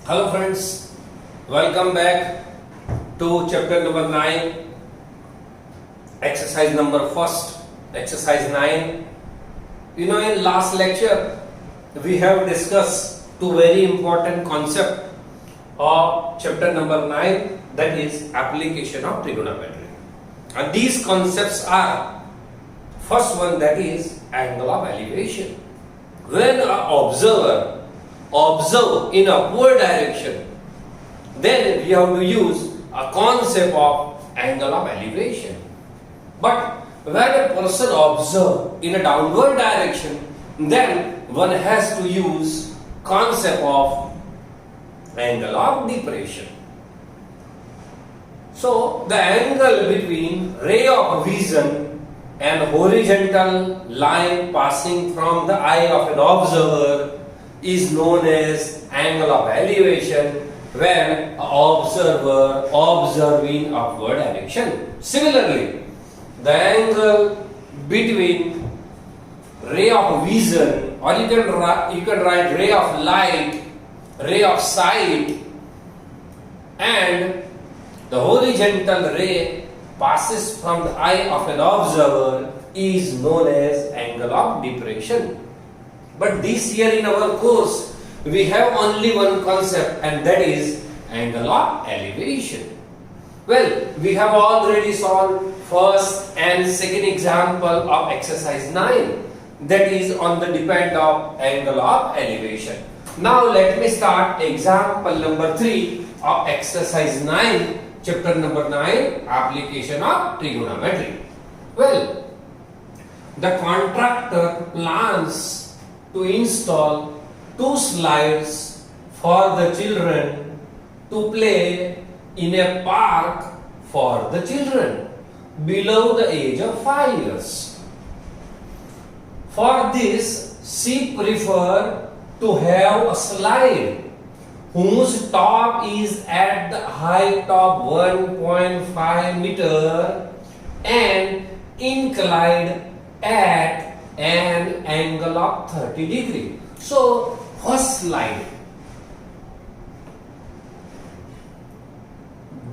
Hello friends, welcome back to chapter number 9, exercise number 1st, exercise 9. In last lecture we have discussed two very important concepts of chapter number 9, that is application of trigonometry. And these concepts are, first one, that is angle of elevation. When an observer observe in upward direction, then we have to use a concept of angle of elevation. But when a person observe in a downward direction, then one has to use concept of angle of depression. So the angle between ray of vision and horizontal line passing from the eye of an observer is known as angle of elevation when an observer observing upward direction. Similarly, the angle between ray of vision, or you can write ray of light, ray of sight, and the horizontal ray passes from the eye of an observer is known as angle of depression. But this year in our course, we have only one concept, and that is angle of elevation. Well, we have already solved first and second example of exercise 9, that is on the depend of angle of elevation. Now let me start example number 3 of exercise 9, chapter number 9, application of trigonometry. Well, the contractor plans to install 2 slides for the children to play in a park for the children below the age of 5 years. For this, she prefer to have a slide whose top is at the height of 1.5 meter and inclined at an angle of 30 degree. So first slide,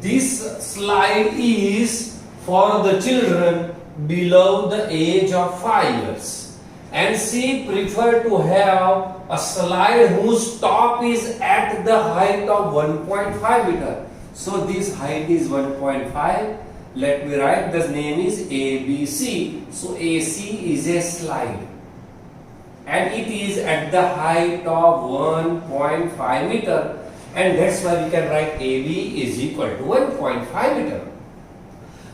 this slide is for the children below the age of 5 years, and she prefer to have a slide whose top is at the height of 1.5 meter. So this height is 1.5. Let me write, the name is ABC. So AC is a slide, and it is at the height of 1.5 meter, and that's why we can write AB is equal to 1.5 meter.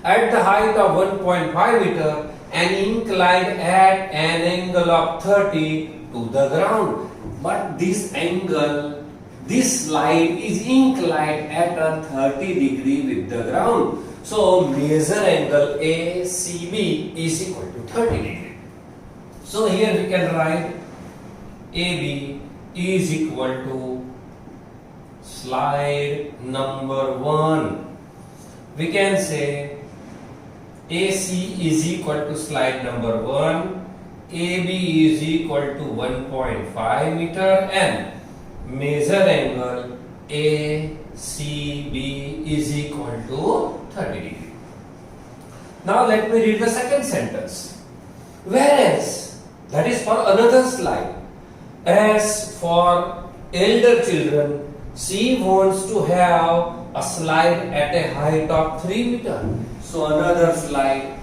At the height of 1.5 meter and inclined at an angle of 30 to the ground. But this angle, this slide is inclined at a 30 degree with the ground. So measure angle ACB is equal to 30 degree. So here we can write AB is equal to slide number 1. We can say AC is equal to slide number 1, AB is equal to 1.5 meter, and measure angle ACB is equal to 30 degree. Now let me read the second sentence. Whereas, that is for another slide. As for elder children, she wants to have a slide at a height of 3 meter. So another slide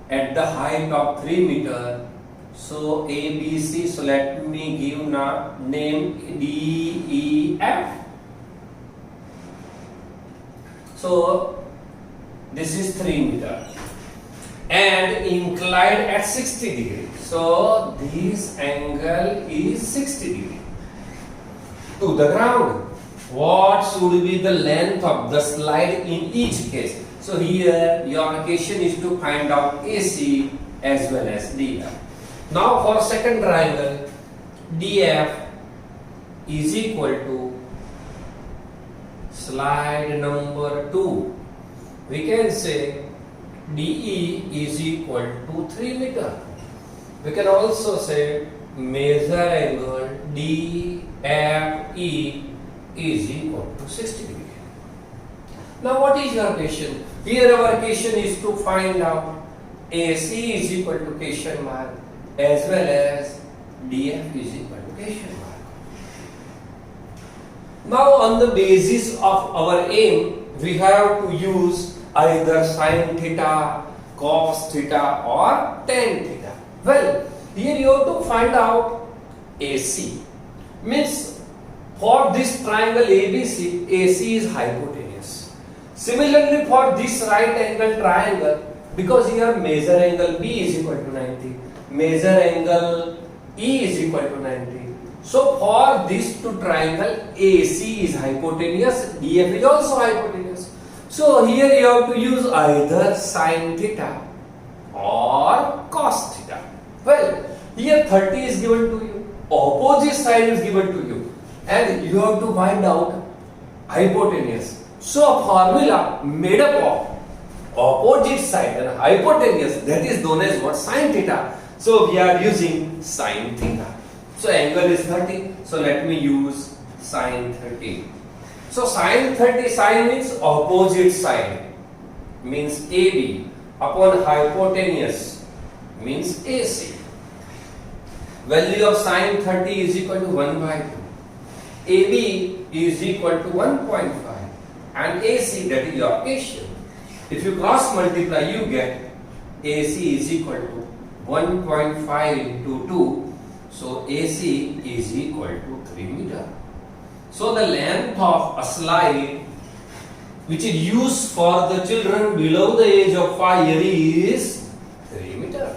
at the height of 3 meter. So ABC, so let me give now name DEF. So this is 3 meter and inclined at 60 degree. So this angle is 60 degree to the ground. What should be the length of the slide in each case? So here your question is to find out AC as well as DF. Now for second triangle, DF is equal to slide number 2. We can say DE is equal to 3 meter. We can also say measure angle DFE is equal to 60 degree. Now what is your question? Here our question is to find out AC is equal to question mark as well as DF is equal to question mark. Now on the basis of our aim, we have to use either sin theta, cos theta or tan theta. Well, here you have to find out AC. Means for this triangle ABC, AC is hypotenuse. Similarly for this right angle triangle, because here measure angle B is equal to 90, measure angle E is equal to 90. So for this two triangle, AC is hypotenuse, DF is also hypotenuse. So here you have to use either sin theta or cos theta. Well, here 30 is given to you, opposite side is given to you, and you have to find out hypotenuse. So a formula made up of opposite side and hypotenuse, that is known as what? Sin theta. So we are using sin theta. So angle is 30. So let me use sin 30. So sin 30, sin means opposite side, means AB, upon hypotenuse means AC. Value of sin 30 is equal to 1 by 2. AB is equal to 1.5 and AC, that is your question. If you cross multiply, you get AC is equal to 1.5 into 2. So AC is equal to 3 meter. So the length of a slide which is used for the children below the age of 5 years is 3 meter.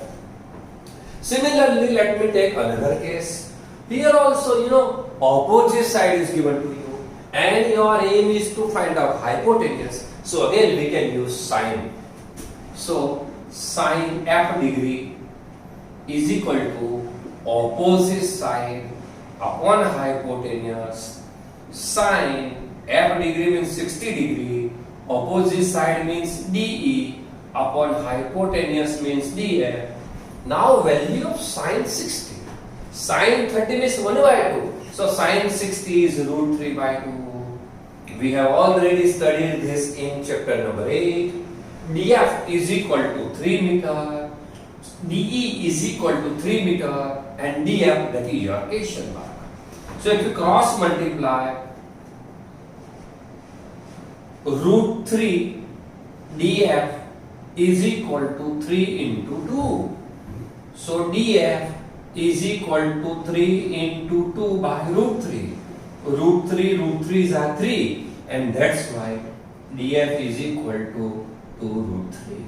Similarly, let me take another case. Here also, opposite side is given to you and your aim is to find out hypotenuse. So again we can use sine. So sine f degree is equal to opposite side upon hypotenuse. Sine f degree means 60 degree, opposite side means DE upon hypotenuse means DF. Now value of sine 60. Sine 30 means 1 by 2. So sine 60 is root 3 by 2. We have already studied this in chapter number 8. DF is equal to 3 meter. DE is equal to 3 meter and DF, that is your question mark. So if you cross multiply root 3 DF is equal to 3 into 2. So DF is equal to 3 into 2 by root 3. Root 3's are 3 and that's why DF is equal to 2 root 3.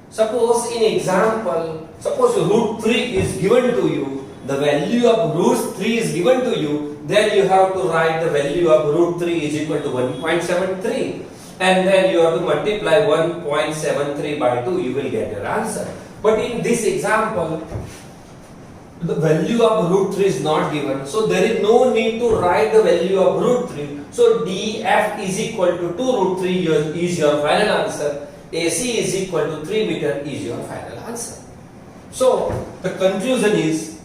Suppose in example, suppose root 3 is given to you, the value of root 3 is given to you, then you have to write the value of root 3 is equal to 1.73 and then you have to multiply 1.73 by 2, you will get your answer. But in this example, the value of root 3 is not given, so there is no need to write the value of root 3. So DF is equal to 2 root 3 is your final answer. AC is equal to 3 meter is your final answer. So the conclusion is,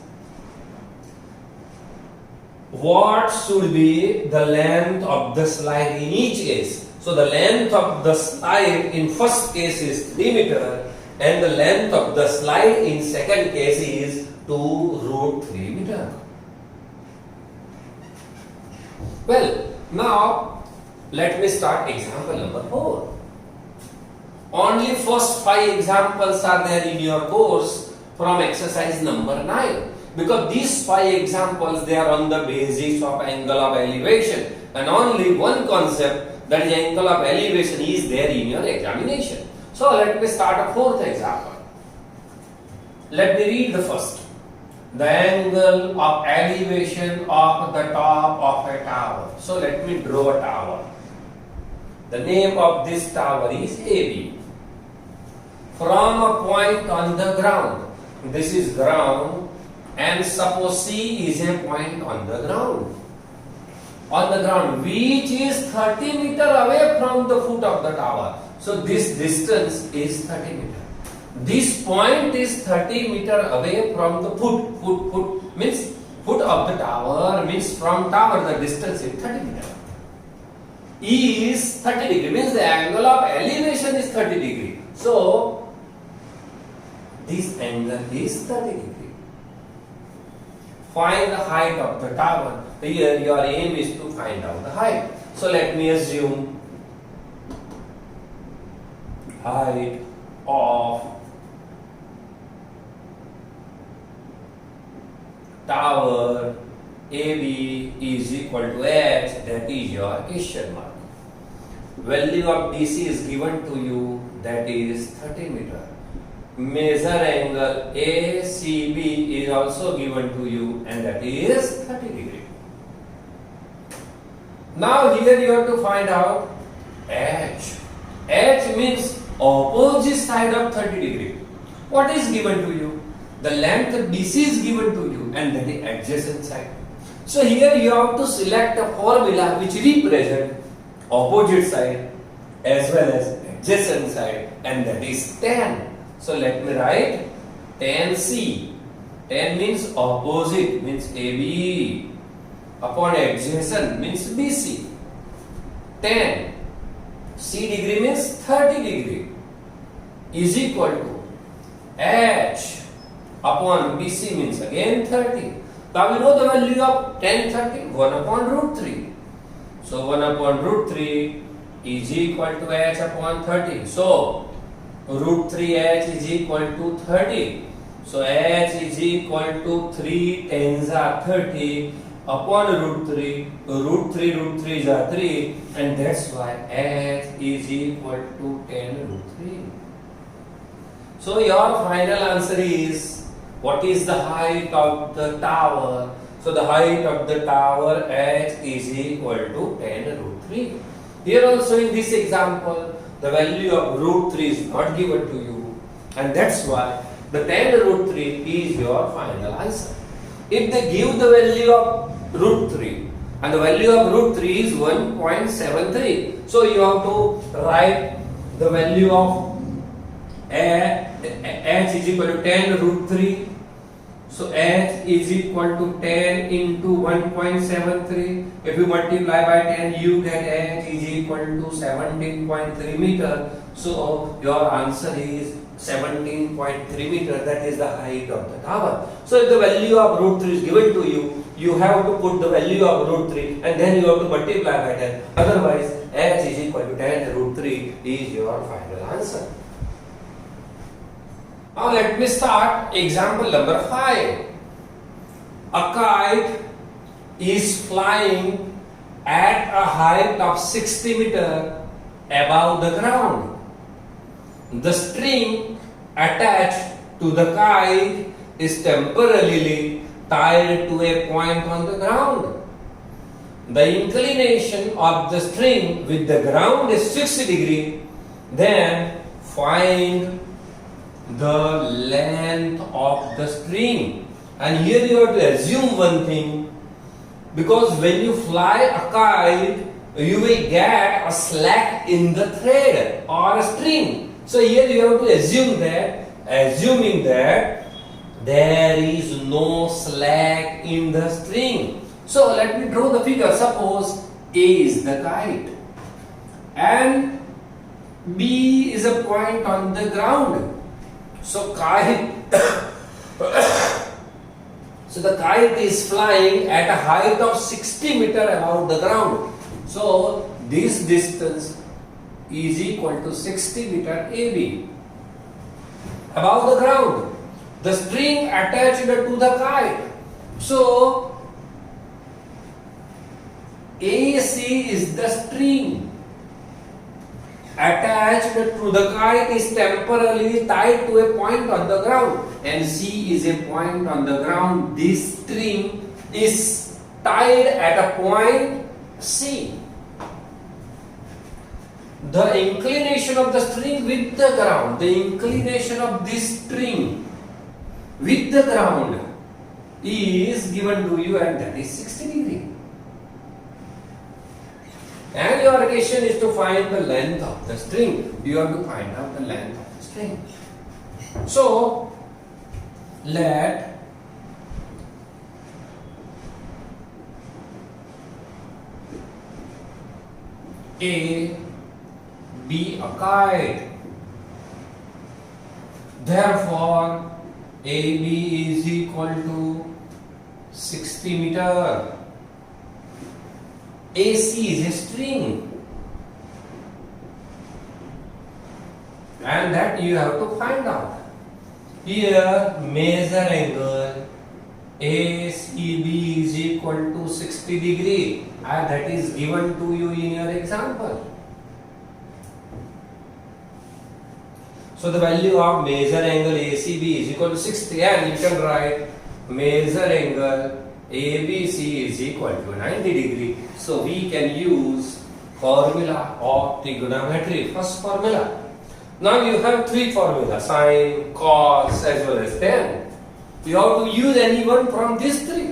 what should be the length of the slide in each case? So the length of the slide in first case is 3 meter and the length of the slide in second case is 2 root 3 meter. Well, now let me start example number 4. Only first 5 examples are there in your course from exercise number 9. Because these 5 examples, they are on the basis of angle of elevation and only one concept, that is angle of elevation, is there in your examination. So let me start a 4th example. Let me read the first. The angle of elevation of the top of a tower. So let me draw a tower. The name of this tower is AB. From a point on the ground, this is ground, and suppose C is a point on the ground. On the ground, which is 30 meter away from the foot of the tower. So this distance is 30 meter. This point is 30 meter away from the foot means foot of the tower means from tower the distance is 30 meter. Is 30 degree means the angle of elevation is 30 degree. So this angle is 30 degree. Find the height of the tower. Here your aim is to find out the height. So let me assume height of tower AB is equal to h, that is your question mark. Value of DC is given to you, that is 30 meter. Measure angle ACB is also given to you, and that is 30 degree. Now here you have to find out h. H means opposite side of 30 degree. What is given to you? The length BC is given to you, and then the adjacent side. So here you have to select a formula which represent opposite side as well as adjacent side, and that is tan. So let me write tan C. Tan means opposite, means AB, upon adjacent means BC. Tan C degree means 30 degree is equal to H upon BC means again 30. Now we know the value of tan 30, 1 upon root 3. So 1 upon root 3 is equal to H upon 30. So root 3H is equal to 30. So H is equal to 3 tens are 30 upon root 3. Root 3 is 3, and that's why H is equal to 10 root 3. So your final answer is, what is the height of the tower? So the height of the tower H is equal to 10 root 3. Here also in this example, the value of root 3 is not given to you, and that's why the 10 root 3 is your final answer. If they give the value of root 3 and the value of root 3 is 1.73, so you have to write the value of H is equal to 10 root 3. So H is equal to 10 into 1.73. If you multiply by 10, you get H is equal to 17.3 meter. So your answer is 17.3 meter. That is the height of the tower. So if the value of root 3 is given to you, you have to put the value of root 3 and then you have to multiply by 10. Otherwise, H is equal to 10 root 3 is your final answer. Now let me start example number 5. A kite is flying at a height of 60 meter above the ground. The string attached to the kite is temporarily tied to a point on the ground. The inclination of the string with the ground is 60 degree. Then find the length of the string. And here you have to assume one thing, because when you fly a kite, you will get a slack in the thread or a string. So here you have to assume that, assuming that there is no slack in the string. So let me draw the figure. Suppose A is the kite and B is a point on the ground. So the kite is flying at a height of 60 meter above the ground. So this distance is equal to 60 meter AB above the ground. The string attached to the kite. So AC is the string attached to the kite is temporarily tied to a point on the ground, and C is a point on the ground. This string is tied at a point C. The inclination of the string with the ground, the inclination of this string with the ground is given to you, and that is 60 degree. And your question is to find the length of the string. You have to find out the length of the string. So let A be a kite. Therefore, AB is equal to 60 meter. AC is a string. And that you have to find out. Here, measure angle ACB is equal to 60 degree, and that is given to you in your example. So the value of measure angle ACB is equal to 60, and you can write measure angle ABC is equal to 90 degree. So we can use formula of trigonometry. First formula. Now you have three formulas: sine, cos, as well as tan. You have to use any one from these three.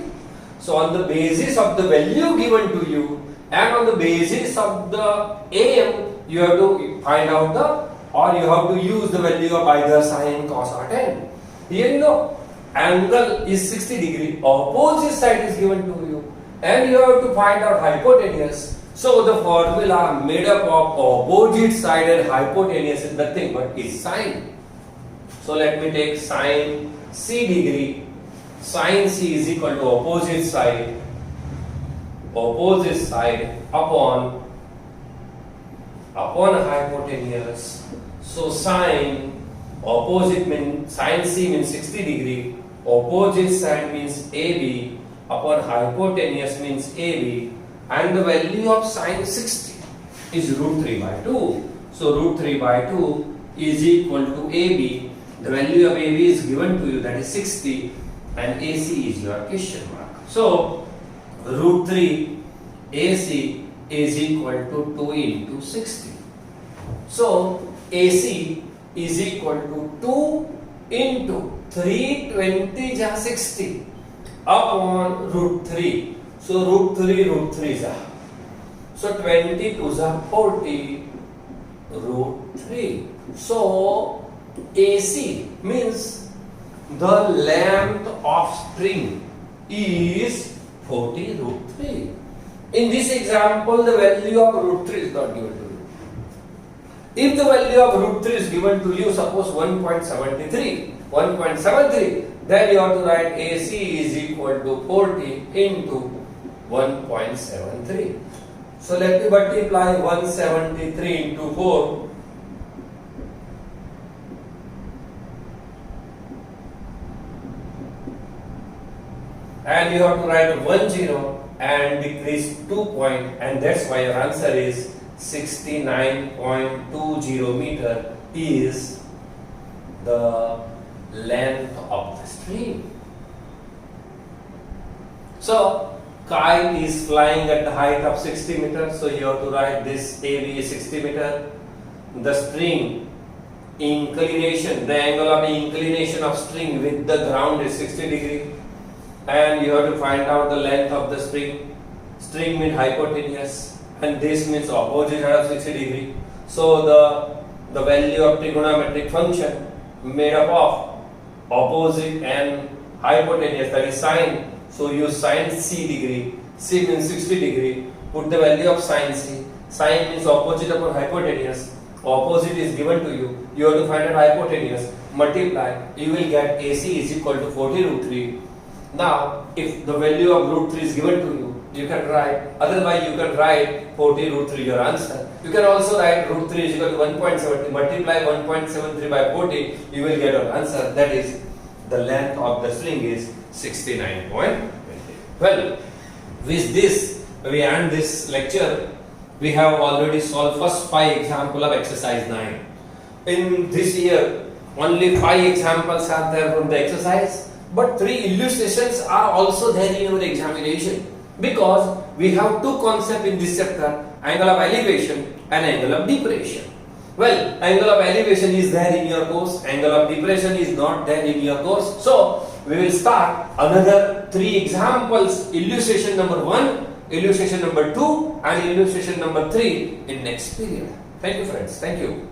So on the basis of the value given to you, and on the basis of the AM, you have to find out or you have to use the value of either sine, cos or tan. Here you know, angle is 60 degree, opposite side is given to you, and you have to find out hypotenuse. So the formula made up of opposite side and hypotenuse is nothing but is sine. So let me take sine C degree. Sine C is equal to opposite side upon hypotenuse. So sine opposite means sine C means 60 degree, opposite side means AB, upon hypotenuse means AB, and the value of sine 60 is root 3 by 2. So root 3 by 2 is equal to AB. The value of AB is given to you, that is 60, and AC is your question mark. So root 3 AC is equal to 2 into 60. So AC is equal to 2 into 320 ja 60 upon root 3. So root 3 ja. So 20 to ja 40 root 3. So AC means the length of string is 40 root 3. In this example, the value of root 3 is not given to you. If the value of root 3 is given to you, suppose 1.73, then you have to write AC is equal to 40 into 1.73. So let me multiply 173 into 4. And you have to write 10 and decrease 2 point, and that's why your answer is 69.20 meter is the length of the string. So kite is flying at the height of 60 meters, so you have to write this AB is 60 meter. The string inclination, the angle of inclination of string with the ground is 60 degree, and you have to find out the length of the string. String means hypotenuse, and this means opposite side of 60 degree. So the value of trigonometric function made up of opposite and hypotenuse, that is sine. So use sine C degree. C means 60 degree. Put the value of sine C. Sine means opposite upon hypotenuse. Opposite is given to you. You have to find out hypotenuse. Multiply. You will get AC is equal to 40 root 3. Now, if the value of root 3 is given to you, you can write, otherwise you can write 40 root 3 your answer. You can also write root 3 is equal to 1.70, multiply 1.73 by 40, you will get your answer. That is, the length of the string is 69.20. Well, with this, we end this lecture. We have already solved first 5 examples of exercise 9. In this year, only 5 examples are there from the exercise, but 3 illustrations are also there in your examination, because we have 2 concepts in this chapter: angle of elevation and angle of depression. Well, angle of elevation is there in your course, angle of depression is not there in your course. So we will start another 3 examples: illustration number 1, illustration number 2 and illustration number 3 in next period. Thank you friends. Thank you.